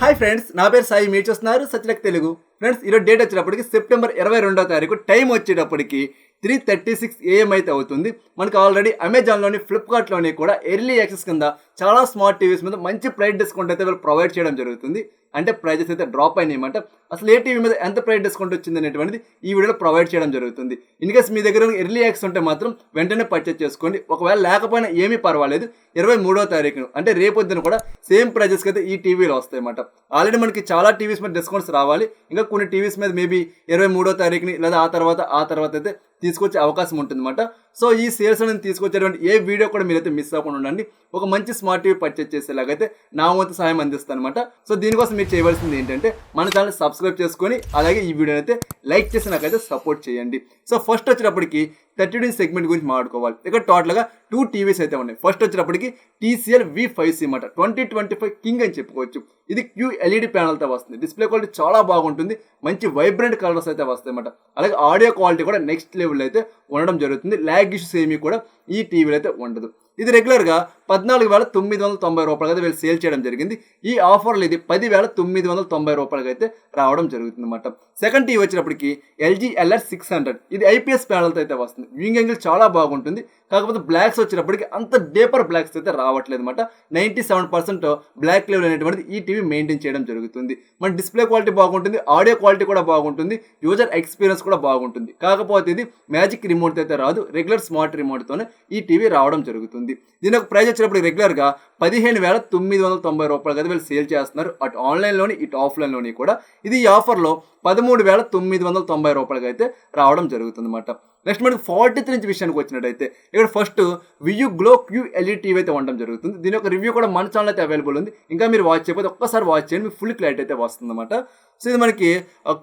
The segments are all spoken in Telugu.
హాయ్ ఫ్రెండ్స్, నా పేరు సాయి. మీరు చూస్తున్నారు సత్యలక్ తెలుగు. ఫ్రెండ్స్, ఈరోజు డేట్ వచ్చేటప్పటికి సెప్టెంబర్ 22వ తారీఖు. టైం వచ్చేటప్పటికి 3:36 AM అయితే అవుతుంది. మనకు ఆల్రెడీ అమెజాన్లోని, ఫ్లిప్కార్ట్లోని కూడా ఎర్లీ యాక్సెస్ కింద చాలా స్మార్ట్ టీవీస్ మీద మంచి ప్రైస్ డిస్కౌంట్ అయితే వీళ్ళు ప్రొవైడ్ చేయడం జరుగుతుంది. అంటే ప్రైజెస్ అయితే డ్రాప్ అయినాయన్నమాట. అసలు ఏ టీవీ మీద ఎంత ప్రైస్ డిస్కౌంట్ వచ్చింది అనేటువంటిది ఈ వీడియోలో ప్రొవైడ్ చేయడం జరుగుతుంది. ఇన్కేస్ మీ దగ్గర ఎర్లీ యాక్సెస్ ఉంటే మాత్రం వెంటనే పర్చేస్ చేసుకోండి. ఒకవేళ లేకపోయినా ఏమీ పర్వాలేదు. 23వ తారీఖున అంటే రేపొద్దున కూడా సేమ్ ప్రైజెస్కి అయితే ఈ టీవీలో వస్తాయన్నమాట. ఆల్రెడీ మనకి చాలా టీవీస్ మీద డిస్కౌంట్స్ రావాలి. ఇంకా కొన్ని టీవీస్ మీద మేబీ 23వ తారీఖుని లేదా ఆ తర్వాత అయితే తీసుకొచ్చే అవకాశం ఉంటుందన్నమాట. సో ఈ సేల్స్ అనేది తీసుకొచ్చేటువంటి ఏ వీడియో కూడా మీరైతే మిస్ అవ్వకుండా ఉండండి. ఒక మంచి స్మార్ట్ టీవీ పర్చేస్ చేసేలాగైతే నా వంతు సహాయం అందిస్తాను అనమాట. సో దీనికోసం మీరు చేయవలసింది ఏంటంటే మన ఛానల్ సబ్స్క్రైబ్ చేసుకొని అలాగే ఈ వీడియోని అయితే లైక్ చేసి నాకైతే సపోర్ట్ చేయండి. సో ఫస్ట్ వచ్చేటప్పటికి 32 సెగ్మెంట్ గురించి మాట్లాడుకోవాలి. ఇక్కడ టోటల్గా 2 టీవీస్ అయితే ఉన్నాయి. ఫస్ట్ వచ్చేటప్పటికి TCL V5C అన్నమాట. 2025 కింగ్ అని చెప్పుకోవచ్చు. ఇది QLED ప్యానల్తో వస్తుంది. డిస్ప్లే క్వాలిటీ చాలా బాగుంటుంది. మంచి వైబ్రెంట్ కలర్స్ అయితే వస్తాయి అన్నమాట. అలాగే ఆడియో క్వాలిటీ కూడా నెక్స్ట్ లెవెల్ అయితే ఉండడం జరుగుతుంది. ల్యాగ్ ఇష్యూస్ ఏమీ కూడా ఈ టీవీలో అయితే ఉండదు. ఇది రెగ్యులర్గా 14,990 రూపాయలకి అయితే వీళ్ళు సేల్ చేయడం జరిగింది. ఈ ఆఫర్లో ఇది 10,990 రూపాయలకి అయితే రావడం జరుగుతుంది అన్నమాట. సెకండ్ టీవీ వచ్చినప్పటికి LG LR600. ఇది IPS ప్యానల్తో అయితే వస్తుంది. వ్యూయింగ్ యాంగిల్ చాలా బాగుంటుంది. కాకపోతే బ్లాక్స్ వచ్చినప్పటికి అంత డీపర్ బ్లాక్స్ అయితే రావట్లేదు అనమాట. 97% బ్లాక్ లెవెల్ అనేటువంటిది ఈ టీవీ మెయింటైన్ చేయడం జరుగుతుంది. మన డిస్ప్లే క్వాలిటీ బాగుంటుంది, ఆడియో క్వాలిటీ కూడా బాగుంటుంది, యూజర్ ఎక్స్పీరియన్స్ కూడా బాగుంటుంది. కాకపోతే ఇది మ్యాజిక్ రిమోట్ అయితే రాదు, రెగ్యులర్ స్మార్ట్ రిమోట్తోనే ఈ టీవీ రావడం జరుగుతుంది. దీని ఒక ప్రైస్ వచ్చినప్పుడు రెగ్యులర్గా 15,990 రూపాయలకి అయితే వీళ్ళు సేల్ చేస్తున్నారు. అటు ఆన్లైన్లోని ఇటు ఆఫ్లైన్లోని కూడా. ఇది ఈ ఆఫర్లో 13,990 రూపాయలకి అయితే రావడం జరుగుతుంది అన్నమాట. నెక్స్ట్ మనకి 43 ఇంచ్ విషయానికి వచ్చినట్టయితే ఇక్కడ ఫస్ట్ వియూ గ్లో QLED టీవీ అయితే ఉండడం జరుగుతుంది. దీని యొక్క రివ్యూ కూడా మన ఛానల్ అయితే అవైలబుల్ ఉంది. ఇంకా మీరు వాచ్ చేయకపోతే ఒక్కసారి వాచ్ చేయండి, మీకు ఫుల్ క్లారిటీ అయితే వస్తుంది అనమాట. సో ఇది మనకి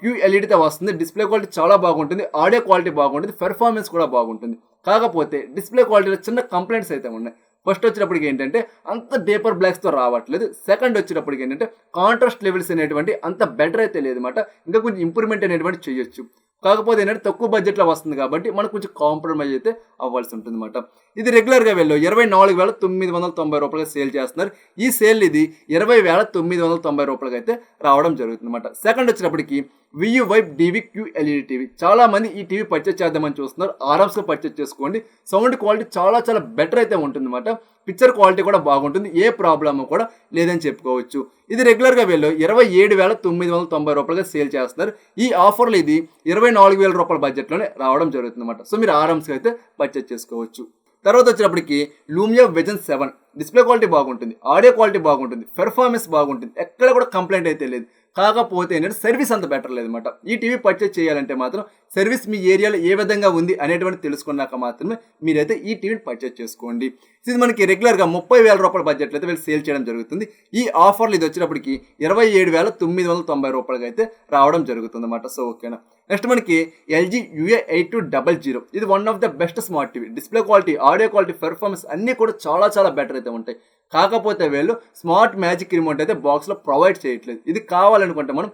QLED అయితే వస్తుంది. డిస్ప్లే క్వాలిటీ చాలా బాగుంటుంది, ఆడియో క్వాలిటీ బాగుంటుంది, పెర్ఫార్మెన్స్ కూడా బాగుంటుంది. కాకపోతే డిస్ప్లే క్వాలిటీలో చిన్న కంప్లైంట్స్ అయితే ఉన్నాయి. ఫస్ట్ వచ్చేటప్పటికి ఏంటంటే అంత డీపర్ బ్లాక్స్తో రావట్లేదు. సెకండ్ వచ్చేటప్పటికి ఏంటంటే కాంట్రాస్ట్ లెవెల్స్ అనేటువంటి అంత బెటర్ అయితే లేదన్నమాట. ఇంకా కొంచెం ఇంప్రూవ్మెంట్ అనేటువంటి చేయొచ్చు. కాకపోతే ఏంటంటే తక్కువ బడ్జెట్లో వస్తుంది కాబట్టి మనకు కొంచెం కాంప్రమైజ్ అయితే అవ్వాల్సి ఉంటుంది అనమాట. ఇది రెగ్యులర్గా వీళ్ళు 24,990 రూపాయలకి సేల్ చేస్తున్నారు. ఈ సేల్ ఇది 20,990 రూపాయలకి అయితే రావడం జరుగుతుంది అనమాట. సెకండ్ వచ్చినప్పటికి వియూ వైప్ DV QLED టీవీ. చాలా మంది ఈ టీవీ పర్చేస్ చేద్దామని చూస్తున్నారు. ఆరామ్స్గా పర్చేస్ చేసుకోండి. సౌండ్ క్వాలిటీ చాలా బెటర్ అయితే ఉంటుంది అనమాట. పిక్చర్ క్వాలిటీ కూడా బాగుంటుంది, ఏ ప్రాబ్లమ్ కూడా లేదని చెప్పుకోవచ్చు. ఇది రెగ్యులర్గా వీళ్ళు 27,990 రూపాయలుగా సేల్ చేస్తున్నారు. ఈ ఆఫర్లు ఇది 24,000 రూపాయల బడ్జెట్లోనే రావడం జరుగుతుంది అనమాట. సో మీరు ఆరామ్స్గా అయితే పర్చేస్ చేసుకోవచ్చు. తర్వాత వచ్చినప్పటికి లూమియా విజన్ 7. డిస్ప్లే క్వాలిటీ బాగుంటుంది, ఆడియో క్వాలిటీ బాగుంటుంది, పెర్ఫార్మెన్స్ బాగుంటుంది, ఎక్కడ కూడా కంప్లైంట్ అయితే లేదు. కాకపోతే ఏంటంటే సర్వీస్ అంత బెటర్ లేదన్నమాట. ఈ టీవీ పర్చేస్ చేయాలంటే మాత్రం సర్వీస్ మీ ఏరియాలో ఏ విధంగా ఉంది అనేటువంటి తెలుసుకున్నాక మాత్రమే మీరైతే ఈ టీవీని పర్చేస్ చేసుకోండి. ఇది మనకి రెగ్యులర్గా 30,000 రూపాయల బడ్జెట్లో అయితే వీళ్ళు సేల్ చేయడం జరుగుతుంది. ఈ ఆఫర్లు ఇది వచ్చినప్పటికి 27,990 రూపాయలకి అయితే రావడం జరుగుతుంది అన్నమాట. సో ఓకేనా. నెక్స్ట్ మనకి LG UA8200. ఇది one of the best smart TV. Display quality, audio quality, performance అన్నీ కూడా చాలా బెటర్ అయితే ఉంటాయి. కాకపోతే వీళ్ళు స్మార్ట్ మ్యాజిక్ రిమోట్ అయితే బాక్స్లో ప్రొవైడ్ చేయట్లేదు. ఇది కావాలనుకుంటే మనం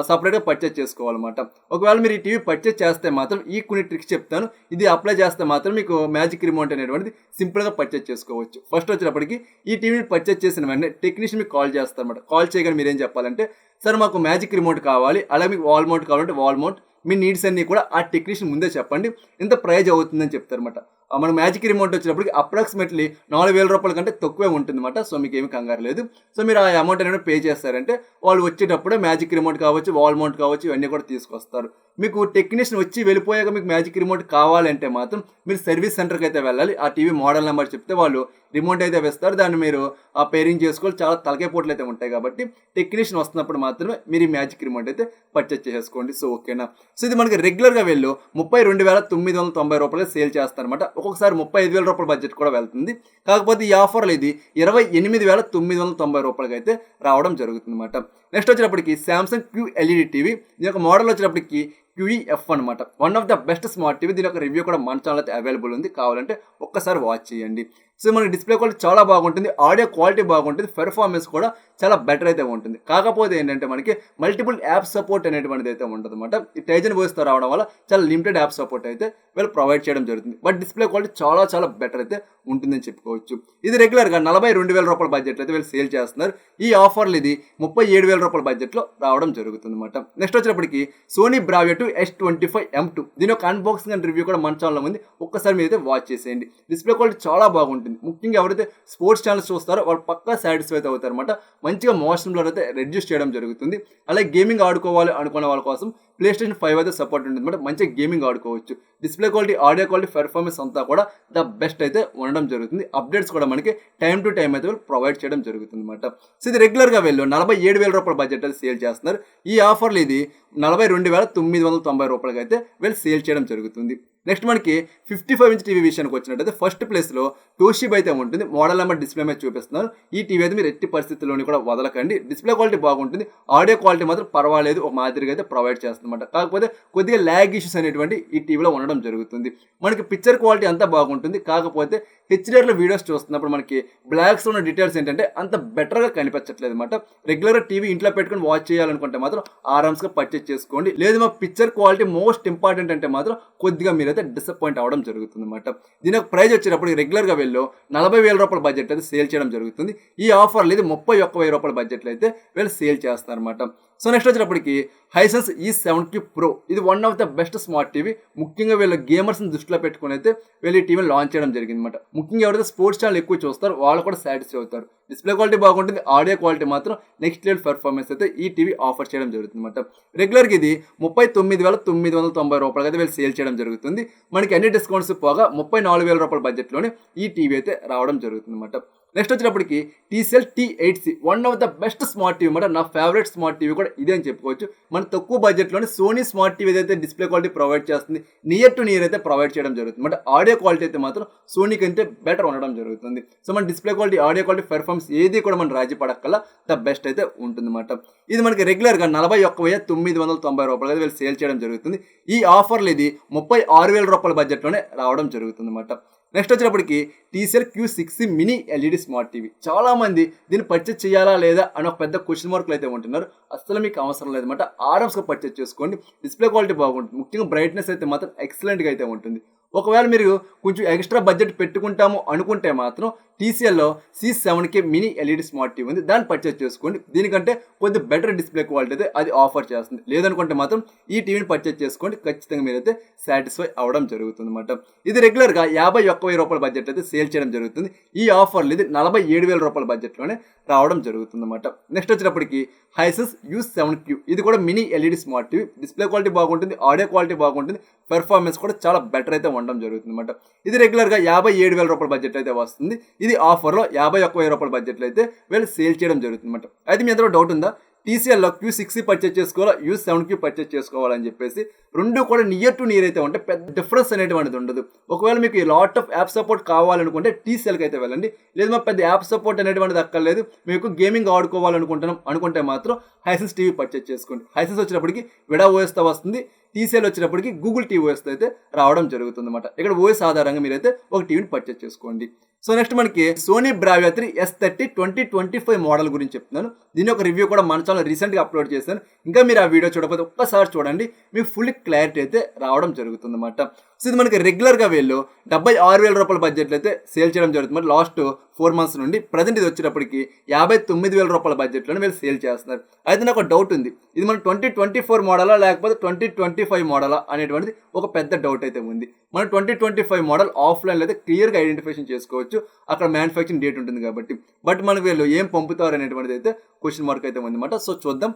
సపరేట్గా పర్చేస్ చేసుకోవాలన్నమాట. ఒకవేళ మీరు ఈ టీవీ పర్చేస్ చేస్తే మాత్రం ఈ కొన్ని ట్రిక్స్ చెప్తాను. ఇది అప్లై చేస్తే మాత్రం మీకు మ్యాజిక్ రిమోట్ అనేటువంటిది సింపుల్గా పర్చేస్ చేసుకోవచ్చు. ఫస్ట్ వచ్చేటప్పటికి ఈ టీవీని పర్చేస్ చేసిన వెంటనే టెక్నీషియన్ మీకు కాల్ చేస్తారన్నమాట. కాల్ చేయగానే మీరు ఏం చెప్పాలంటే, సార్ మాకు మ్యాజిక్ రిమోట్ కావాలి, అలాగే మీకు వాల్ మౌంట్ కావాలంటే వాల్ మౌంట్, మీ నీడ్స్ అన్నీ కూడా ఆ టెక్నీషియన్ ముందే చెప్పండి, ఎంత ప్రైజ్ అవుతుందని చెప్తారన్నమాట. మన మ్యాజిక్ రిమోట్ వచ్చినప్పటికి అప్రాక్సిమేట్లీ 4,000 రూపాయల కంటే తక్కువే ఉంటుందన్నమాట. సో మీకు ఏమి కంగారు లేదు. సో మీరు ఆ అమౌంట్ అనేది పే చేస్తారంటే వాళ్ళు వచ్చేటప్పుడే మ్యాజిక్ రిమోట్ కావచ్చు, వాల్ మౌంట్ కావచ్చు, ఇవన్నీ కూడా తీసుకొస్తారు. మీకు టెక్నీషియన్ వచ్చి వెళ్ళిపోయాక మీకు మ్యాజిక్ రిమోట్ కావాలంటే మాత్రం మీరు సర్వీస్ సెంటర్కి అయితే వెళ్ళాలి. ఆ టీవీ మోడల్ నెంబర్ చెప్తే వాళ్ళు రిమోట్ అయితే వేస్తారు. దాన్ని మీరు ఆ పేరింగ్ చేసుకోవాలి. చాలా తలకాయ పోట్లు అయితే ఉంటాయి కాబట్టి టెక్నీషియన్ వస్తున్నప్పుడు మాత్రమే మీరు ఈ మ్యాజిక్ రిమోట్ అయితే పర్చేస్ చేసుకోండి. సో ఓకేనా. సో ఇది మనకి రెగ్యులర్గా వీళ్ళు 32,990 రూపాయలు సేల్ చేస్తారనమాట. ఒక్కొక్కసారి 35,000 రూపాయల బడ్జెట్ కూడా వెళ్తుంది. కాకపోతే ఈ ఆఫర్లో ఇది 28,990 రూపాయలకి అయితే రావడం జరుగుతుంది అనమాట. నెక్స్ట్ వచ్చేటప్పటికి శాంసంగ్ QLED టీవీ. దీని యొక్క మోడల్ వచ్చేటప్పటికి QEF అనమాట. One of the best smart TV. దీని యొక్క రివ్యూ కూడా మన ఛానల్ అయితే అవైలబుల్ ఉంది, కావాలంటే ఒక్కసారి వాచ్ చేయండి. సో మనకి డిస్ప్లే క్వాలిటీ చాలా బాగుంటుంది, ఆడియో క్వాలిటీ బాగుంటుంది, పెర్ఫార్మెన్స్ కూడా చాలా బెటర్ అయితే ఉంటుంది. కాకపోతే ఏంటంటే మనకి మల్టిపుల్ యాప్ సపోర్ట్ అనేటువంటిది అయితే ఉంటుంది అనమాట. ఈ టైజన్ వాయిస్తో రావడం వల్ల చాలా లిమిటెడ్ యాప్ సపోర్ట్ అయితే వీళ్ళు ప్రొవైడ్ చేయడం జరుగుతుంది. బట్ డిస్ప్లే క్వాలిటీ చాలా చాలా బెటర్ అయితే ఉంటుందని చెప్పుకోవచ్చు. ఇది రెగ్యులర్గా 42,000 రూపాయల బడ్జెట్లో అయితే వీళ్ళు సేల్ చేస్తున్నారు. ఈ ఆఫర్లు ఇది 37,000 రూపాయల బడ్జెట్లో రావడం జరుగుతుంది అనమాట. నెక్స్ట్ వచ్చినప్పటికి సోనీ బ్రావియో S25M2. దీని యొక్క అన్బాక్సింగ్ అండ్ రివ్యూ కూడా మన ఛానల్లో ఉంది, ఒక్కసారి మీరు అయితే వాచ్ చేసేయండి. డిస్ప్లే క్వాలిటీ చాలా బాగుంటుంది. ముఖ్యంగా ఎవరైతే స్పోర్ట్స్ ఛానల్స్ చూస్తారో వాళ్ళు పక్కా సాటిస్ఫై అవుతారు అనమాట. మంచిగా మోషన్ బ్లర్ అయితే రెడ్యూస్ చేయడం జరుగుతుంది. అలాగే గేమింగ్ ఆడుకోవాలి అనుకునే వాళ్ళ కోసం PlayStation 5 అయితే సపోర్ట్ ఉంటుంది అనమాట. మంచిగా గేమింగ్ ఆడుకోవచ్చు. Display quality, audio quality, performance అంతా కూడా ద బెస్ట్ అయితే ఉండడం జరుగుతుంది. అప్డేట్స్ కూడా మనకి టైం టు టైం అయితే ప్రొవైడ్ చేయడం జరుగుతుంది అనమాట. సో ఇది రెగ్యులర్గా వెళ్ళు 47,000 రూపాయల బడ్జెట్ అయితే సేల్ చేస్తున్నారు. ఈ ఆఫర్లు ఇది 42,990 రూపాయలకి అయితే వీళ్ళు సేల్ చేయడం జరుగుతుంది. నెక్స్ట్ మనకి 55 ఇంచ్ టీవీ విషయానికి వచ్చినట్టయితే ఫస్ట్ ప్లేస్లో టోషిబా అయితే ఉంటుంది. మోడల్ నెంబర్ డిస్ప్లే మీద చూపిస్తున్నారు. ఈ టీవీ అయితే మీరు ఎట్టి పరిస్థితుల్లోని కూడా వదలకండి. డిస్ప్లే క్వాలిటీ బాగుంటుంది, ఆడియో క్వాలిటీ మాత్రం పర్వాలేదు, ఒక మాదిరిగా అయితే ప్రొవైడ్ చేస్తుందన్నమాట. కాకపోతే కొద్దిగా ల్యాగ్ ఇష్యూస్ అనేటువంటి ఈ టీవీలో ఉండడం జరుగుతుంది. మనకి పిక్చర్ క్వాలిటీ అంతా బాగుంటుంది, కాకపోతే హెచ్డిఆర్లో వీడియోస్ చూస్తున్నప్పుడు మనకి బ్లాక్స్ ఉన్న డీటెయిల్స్ ఏంటంటే అంత బెటర్గా కనిపించట్లేదు అనమాట. రెగ్యులర్గా టీవీ ఇంట్లో పెట్టుకుని వాచ్ చేయాలనుకుంటే మాత్రం ఆరామ్స్గా పర్చేస్ చేసుకోండి. లేదు మా పిక్చర్ క్వాలిటీ మోస్ట్ ఇంపార్టెంట్ అంటే మాత్రం కొద్దిగా మీరైతే డిసప్పాయింట్ అవ్వడం జరుగుతుంది అనమాట. దీని యొక్క ప్రైస్ వచ్చేటప్పుడు రెగ్యులర్గా వెళ్ళు 40,000 రూపాయల బడ్జెట్ అయితే సేల్ చేయడం జరుగుతుంది. ఈ ఆఫర్లు ఇది 31,000 రూపాయల బడ్జెట్లో అయితే వీళ్ళు సేల్ చేస్తారు అనమాట. సో నెక్స్ట్ వచ్చినప్పటికి హైసెన్స్ E7Q Pro. ఇది one of the best smart TV. ముఖ్యంగా వీళ్ళ గేమర్స్ని దృష్టిలో పెట్టుకుని అయితే వీళ్ళు ఈ టీవీని లాంచ్ చేయడం జరిగింది అనమాట. ముఖ్యంగా ఎవరైతే స్పోర్ట్స్ ఛానల్ ఎక్కువ చూస్తారో వాళ్ళు కూడా సాటిస్ఫై అవుతారు. డిస్ప్లే క్వాలిటీ బాగుంటుంది, ఆడియో క్వాలిటీ మాత్రం నెక్స్ట్ లెవెల్ పెర్ఫార్మెన్స్ అయితే ఈ టీవీ ఆఫర్ చేయడం జరుగుతుంది అనమాట. రెగ్యులర్గా ఇది 39,990 రూపాయలకి అయితే వీళ్ళు సేల్ చేయడం జరుగుతుంది. మనకి అన్ని డిస్కౌంట్స్ పోగా 34,000 రూపాయల బడ్జెట్లోనే ఈ టీవీ అయితే రావడం జరుగుతుంది అనమాట. నెక్స్ట్ వచ్చినప్పటికి TCL T8C. One of the best smart TV అనమాట. నా ఫేవరెట్ స్మార్ట్ టీవీ కూడా ఇదే అని చెప్పుకోవచ్చు. మన తక్కువ బడ్జెట్లోనే సోనీ స్మార్ట్ టీవీ అయితే డిస్ప్లే క్వాలిటీ ప్రొవైడ్ చేస్తుంది, నియర్ టు నియర్ అయితే ప్రొవైడ్ చేయడం జరుగుతుంది. అంటే ఆడియో క్వాలిటీ అయితే మాత్రం సోనీకి అయితే బెటర్ ఉండడం జరుగుతుంది. సో మన display quality, audio quality, performance ఏది కూడా మనం రాజీ పడక్కల్లా ద బెస్ట్ అయితే ఉంటుంది అనమాట. ఇది మనకి రెగ్యులర్గా 41,990 రూపాయలు వీళ్ళు సేల్ చేయడం జరుగుతుంది. ఈ ఆఫర్లు ఇది 36,000 రూపాయల బడ్జెట్లోనే రావడం జరుగుతుంది అనమాట. నెక్స్ట్ వచ్చినప్పటికి TCL Q60 mini LED smart TV. చాలామంది దీన్ని పర్చేస్ చేయాలా లేదా అని ఒక పెద్ద క్వశ్చన్ మార్కులు అయితే ఉంటున్నారు. అసలు మీకు అవసరం లేదన్నమాట. ఆరామ్స్గా పర్చేస్ చేసుకోండి. డిస్ప్లే క్వాలిటీ బాగుంటుంది, ముఖ్యంగా బ్రైట్నెస్ అయితే మాత్రం ఎక్సలెంట్గా అయితే ఉంటుంది. ఒకవేళ మీరు కొంచెం ఎక్స్ట్రా బడ్జెట్ పెట్టుకుంటాము అనుకుంటే మాత్రం TCLలో C7K mini LED smart TV ఉంది, దాన్ని పర్చేస్ చేసుకోండి. దీనికంటే కొద్ది బెటర్ డిస్ప్లే క్వాలిటీ అయితే అది ఆఫర్ చేస్తుంది. లేదనుకుంటే మాత్రం ఈ టీవీని పర్చేస్ చేసుకోండి, ఖచ్చితంగా మీరైతే సాటిస్ఫై అవ్వడం జరుగుతుంది అనమాట. ఇది రెగ్యులర్గా 51,000 రూపాయల బడ్జెట్ అయితే సేల్ చేయడం జరుగుతుంది. ఈ ఆఫర్లు ఇది 47,000 రూపాయల బడ్జెట్లోనే రావడం జరుగుతుంది అనమాట. నెక్స్ట్ వచ్చినప్పటికి హైసెన్స్ U7Q. ఇది కూడా mini LED smart TV. Display quality బాగుంటుంది, ఆడియో క్వాలిటీ బాగుంటుంది, పెర్ఫార్మెన్స్ కూడా చాలా బెటర్ అయితే ఉండడం జరుగుతుంది అనమాట. ఇది రెగ్యులర్గా 57,000 రూపాయల బడ్జెట్ అయితే వస్తుంది. ఇది ఆఫర్లో 51,000 రూపాయల బడ్జెట్లో అయితే వీళ్ళు సేల్ చేయడం జరుగుతుంది అనమాట. అయితే మీ అందరూ డౌట్ ఉందా, TCLలో Q60 పర్చేస్ చేసుకోవాలా, U7Q పర్చేస్ చేసుకోవాలని చెప్పేసి? రెండు కూడా నియర్ టు నియర్ అయితే ఉంటే పెద్ద డిఫరెన్స్ అనేటువంటిది ఉండదు. ఒకవేళ మీకు ఈ లాట్ ఆఫ్ యాప్ సపోర్ట్ కావాలనుకుంటే TCLకి అయితే వెళ్ళండి. లేదు మా పెద్ద యాప్ సపోర్ట్ అనేటువంటిది అక్కర్లేదు, మీకు గేమింగ్ ఆడుకోవాలనుకుంటున్నాం అనుకుంటే మాత్రం హైసెన్స్ టీవీ పర్చేస్ చేసుకోండి. హైసెన్స్ వచ్చినప్పటికి విడా ఓఎస్తో వస్తుంది, TCL వచ్చినప్పటికి గూగుల్ టీవీఎస్తో అయితే రావడం జరుగుతుంది అనమాట. ఇక్కడ ఓఎస్ ఆధారంగా మీరైతే ఒక టీవీని పర్చేస్ చేసుకోండి. సో నెక్స్ట్ మనకి సోనీ బ్రావియో 3 S30 2025 మోడల్ గురించి చెప్తున్నాను. దీని యొక్క రివ్యూ కూడా మన ఛానల్ రీసెంట్గా అప్లోడ్ చేశాను. ఇంకా మీరు ఆ వీడియో చూడకపోతే ఒక్కసారి చూడండి, మీకు ఫుల్ క్లారిటీ అయితే రావడం జరుగుతుంది అనమాట. సో ఇది మనకి రెగ్యులర్గా వీళ్ళు 76,000 రూపాయల బడ్జెట్లో అయితే సేల్ చేయడం జరుగుతుంది. లాస్ట్ 4 మంత్స్ నుండి ప్రజెంట్ ఇది వచ్చేటప్పటికి 59,000 రూపాయల బడ్జెట్లోనే వీళ్ళు సేల్ చేస్తున్నారు. అయితే నాకు ఒక డౌట్ ఉంది, ఇది మన 2024 మోడలా లేకపోతే 2025 మోడలా అనేటువంటిది ఒక పెద్ద డౌట్ అయితే ఉంది. మన 2025 మోడల్ ఆఫ్లైన్లో అయితే క్లియర్గా ఐడెంటిఫికేషన్ చేసుకోవచ్చు, అక్కడ మ్యానుఫ్యాక్చరింగ్ డేట్ ఉంటుంది కాబట్టి. బట్ మనకు వీళ్ళు ఏం పంపుతారు అనేటువంటిది అయితే క్వశ్చన్ మార్క్ అయితే ఉందన్నమాట. సో చూద్దాం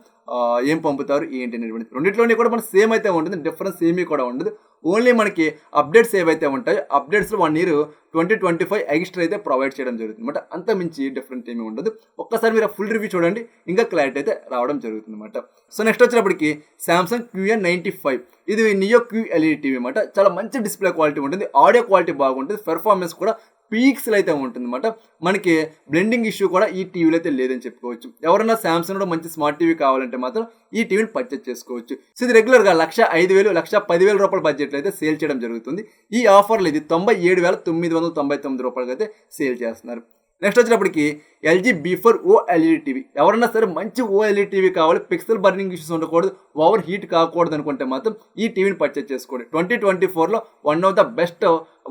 ఏం పంపుతారు ఏంటి అనేటువంటిది. రెండింటిలోనే కూడా మన సేమ్ అయితే ఉంటుంది, డిఫరెన్స్ ఏమీ కూడా ఉండదు. ఓన్లీ మనకి అప్డేట్స్ ఏవైతే ఉంటాయో అప్డేట్స్లో 1 year 2025 ఎక్స్ట్రా అయితే ప్రొవైడ్ చేయడం జరుగుతుంది అనమాట. అంత మించి డిఫరెంట్ ఏమీ ఉండదు. ఒక్కసారి మీరు ఫుల్ రివ్యూ చూడండి, ఇంకా క్లారిటీ అయితే రావడం జరుగుతుంది అనమాట. సో నెక్స్ట్ వచ్చినప్పటికి Samsung QN95. ఇది నియో QLED టీవీ అనమాట. చాలా మంచి డిస్ప్లే క్వాలిటీ ఉంటుంది, ఆడియో క్వాలిటీ బాగుంటుంది, పెర్ఫార్మెన్స్ కూడా పీక్స్లో అయితే ఉంటుందన్నమాట. మనకి బ్లెండింగ్ ఇష్యూ కూడా ఈ టీవీలో అయితే లేదని చెప్పుకోవచ్చు. ఎవరైనా సామ్సంగ్లో మంచి స్మార్ట్ టీవీ కావాలంటే మాత్రం ఈ టీవీని పర్చేజ్ చేసుకోవచ్చు. సో ఇది రెగ్యులర్గా 1,05,000 1,10,000 రూపాయల బడ్జెట్లో అయితే సేల్ చేయడం జరుగుతుంది. ఈ ఆఫర్లో ఇది 97,999 రూపాయలకి అయితే సేల్ చేస్తున్నారు. నెక్స్ట్ వచ్చినప్పటికి ఎల్జీ B4 OLED టీవీ. ఎవరన్నా సరే మంచి OLED టీవీ కావాలి, పిక్సెల్ బర్నింగ్ ఇష్యూస్ ఉండకూడదు, ఓవర్ హీట్ కాకూడదు అనుకుంటే మాత్రం ఈ టీవీని పర్చేజ్ చేసుకోండి. 2024లో one of the best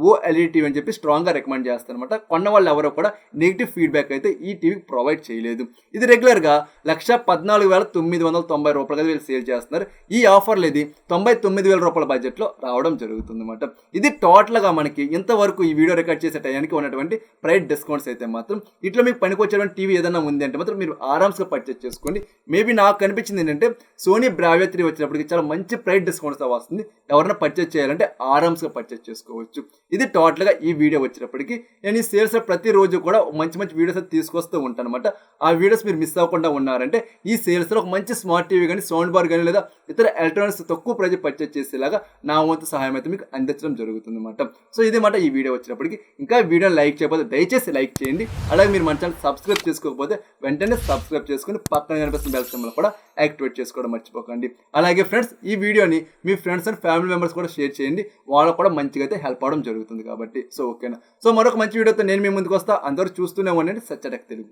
OLED TV అని చెప్పి స్ట్రాంగ్గా రికమెండ్ చేస్తాను అనమాట. కొన్న వాళ్ళు ఎవరో కూడా నెగిటివ్ ఫీడ్బ్యాక్ అయితే ఈ టీవీకి ప్రొవైడ్ చేయలేదు. ఇది రెగ్యులర్గా 1,14,990 రూపాయలకి వీళ్ళు సేల్ చేస్తున్నారు. ఈ ఆఫర్లు ఇది 99,000 రూపాయల బడ్జెట్లో రావడం జరుగుతుంది అనమాట. ఇది టోటల్గా మనకి ఇంతవరకు ఈ వీడియో రికార్డ్ చేసే టయానికి ఉన్నటువంటి ప్రైస్ డిస్కౌంట్స్ అయితే మాత్రం. ఇట్లా మీకు పనికొచ్చేటువంటి టీవీ ఏదైనా ఉంది అంటే మాత్రం మీరు ఆరామ్స్గా పర్చేజ్ చేసుకోండి. మేబీ నాకు కనిపించింది ఏంటంటే సోనీ బ్రావియా 3 వచ్చినప్పటికి చాలా మంచి ప్రైస్ డిస్కౌంట్స్తో వస్తుంది. ఎవరైనా పర్చేజ్ చేయాలంటే ఆరామ్స్గా పర్చేజ్ చేసుకోవచ్చు. ఇది టోటల్గా ఈ వీడియో వచ్చినప్పటికీ నేను ఈ సేల్స్లో ప్రతిరోజు కూడా మంచి మంచి వీడియోస్ అయితే తీసుకొస్తూ ఉంటాను అనమాట. ఆ వీడియోస్ మీరు మిస్ అవ్వకుండా ఉన్నారంటే ఈ సేల్స్లో ఒక మంచి స్మార్ట్ టీవీ కానీ, సౌండ్ బార్ కానీ, లేదా ఇతర ఎలక్ట్రానిక్స్ తక్కువ ప్రైజ్ పర్చేజ్ చేసేలాగా నా వంతు సహాయం అయితే మీకు అందించడం జరుగుతుంది అనమాట. సో ఇది మాట ఈ వీడియో వచ్చినప్పటికి. ఇంకా వీడియోని లైక్ చేయకపోతే దయచేసి లైక్ చేయండి. అలాగే మీరు మన ఛానల్ సబ్స్క్రైబ్ చేసుకోకపోతే వెంటనే సబ్స్క్రైబ్ చేసుకుని పక్కన కనిపిస్తున్న బెల్ సింబల్ కూడా యాక్టివేట్ చేసుకోవడం మర్చిపోకండి. అలాగే ఫ్రెండ్స్, ఈ వీడియోని మీ ఫ్రెండ్స్ అండ్ ఫ్యామిలీ మెంబర్స్ కూడా షేర్ చేయండి. వాళ్ళకు కూడా మంచిగా అయితే హెల్ప్ అవడం జరుగుతుంది కాబట్టి. సో ఓకేనా. సో మరొక మంచి వీడియోతో నేను మీ ముందుకు వస్తా. అందరూ చూస్తూనే ఉండండి సత్య టెక్ తెలుగు.